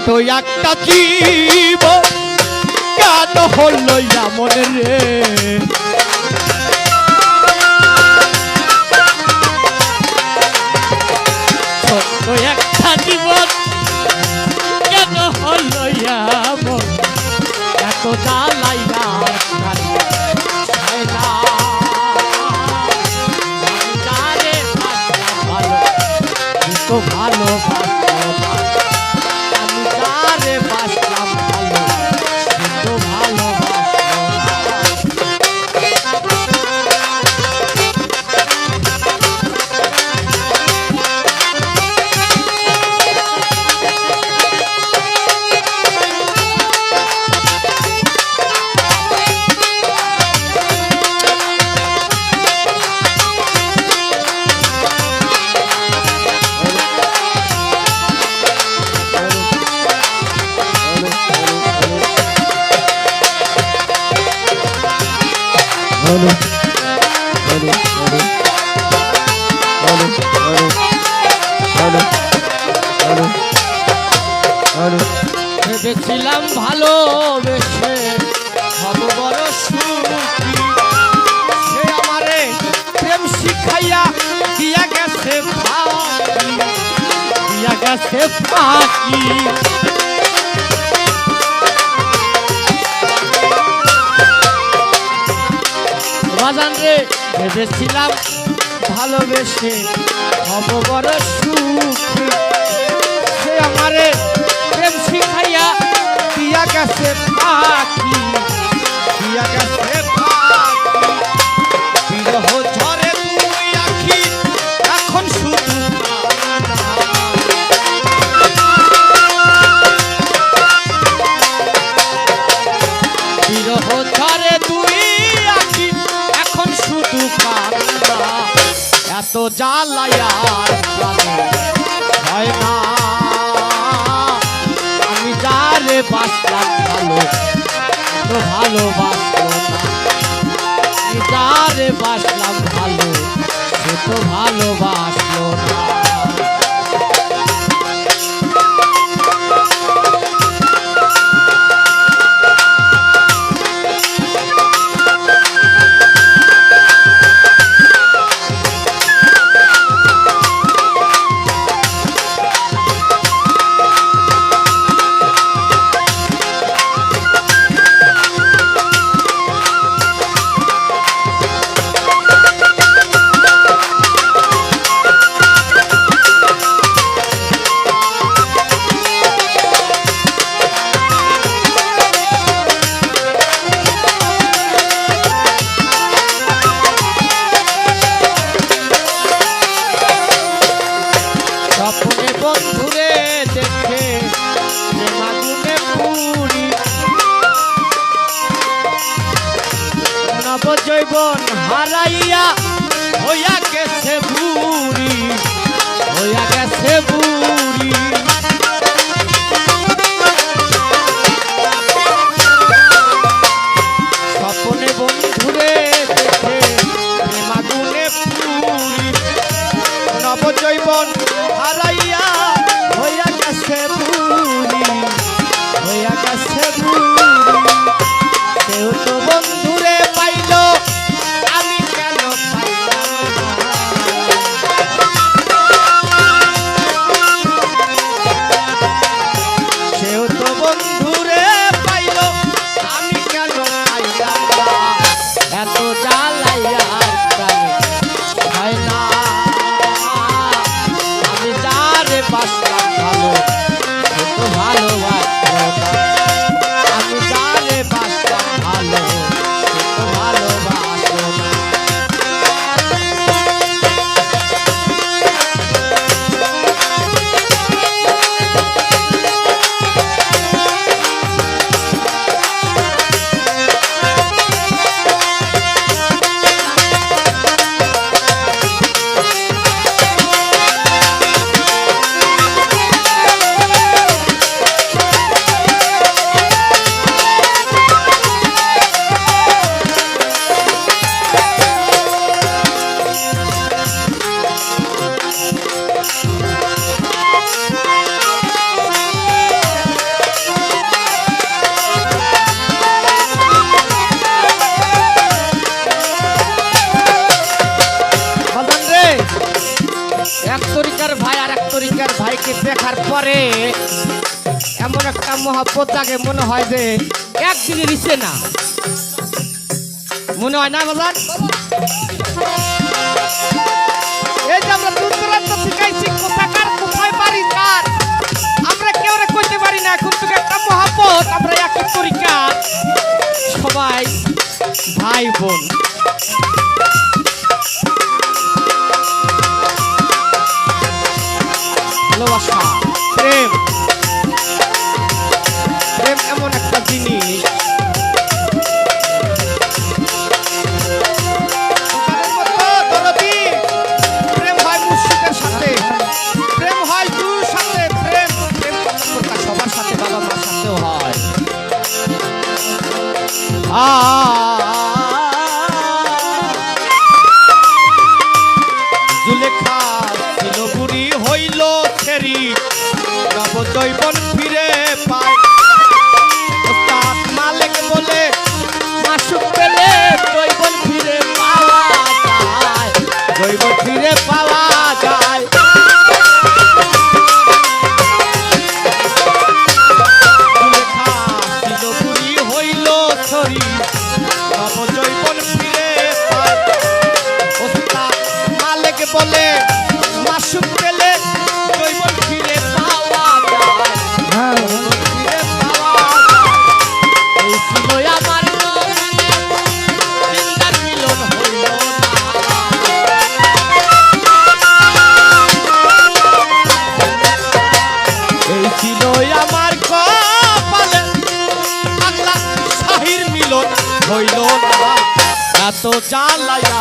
ছোট্ট একটা জীব কেন হলো এমন রে ছোট্ট একটা জীবন কেন হলো এমন এত জ্বালাইয়া তো ভালো আমি তারে বাসলাম ভালো তো ভালো ভেবেছিলাম ভালোবেসে হব বড় সুখী সে আমারে প্রেম শিখাইয়া দিয়া গেছে ফাঁকি বাজান রে ভেবেছিলাম ভালোবেসে হব বড় সুখী সে আমারে প্রেম শিখাইয়া দিয়া গেছে ফাঁকি বিরহ ঝরে দুই আখি এখন শুধু বিরহ ঝরে দুই আখি এখন শুধু কান্না এত জ্বালায়ার হয় না আমি যারে বাসলাম ভালো তো ভালোবাসলো না আমি যারে বাসলাম ভালো সে তো ভালোবাসলো না বন্ধুরে দেখে মাগুনে পুরি নবজৈবন হারাইয়া হইয়া গেছে বুড়ি স্বপ্নে বন্ধুরে দেখে মাগুনে পুরি নবজৈবন হারাইয়া হইয়া গেছে বুড়ি কেউ তো বন্ধুরে পাইল আমি কেন পাইলাম কেউ তো বন্ধুরে পাইল আমি কেন পাইলাম এত জ্বালাইয়া হয় না আমি ভাইকে দেখার পরে এমন একটা মহব্বত জাগে, মনে হয় যে একদিনই দিচ্ছে না, মনে হয় না বাজার। এই যে আমরা দূর দূরান্ত শিখাইছি কোথাকার কোথায় বাড়ি কার, আমরা কেউ কইতে পারি না, এখন থেকে একটা মহব্বত, আমরা একই তরিকা, সবাই ভাই বোন। ভালোবাসা, প্রেম, প্রেম এমন একটা জিনিস, প্রেম হয় মুর্শিদের সাথে, প্রেম হয় গুরুর সাথে, প্রেম প্রেম সবার সাথে, বাবা মার সাথেও হয়। জুলেখা ছিল বুড়ি হইল ছেড়ি, নবজৈবন ফিরে পায়। ওস্তাদ মালিক বলে মাসুক পেলে জৈবন ফিরে পাওয়া যায়, জৈবন ফিরে পাওয়া যায়। জুলেখা ছিল বুড়ি হইল ছড়ি, নবজৈবন ফিরে পায়। ওস্তাদ মালিক বলে মাসুক পেলে জৈবন ফিরে পাওয়া যায়, ফিরে পাওয়া যায়। এই ছিল আমার জিন্দার মিলন হইল না। এই ছিল আমার কপালে পাগলা শাহির মিলন হইল না, এত জ্বালায়া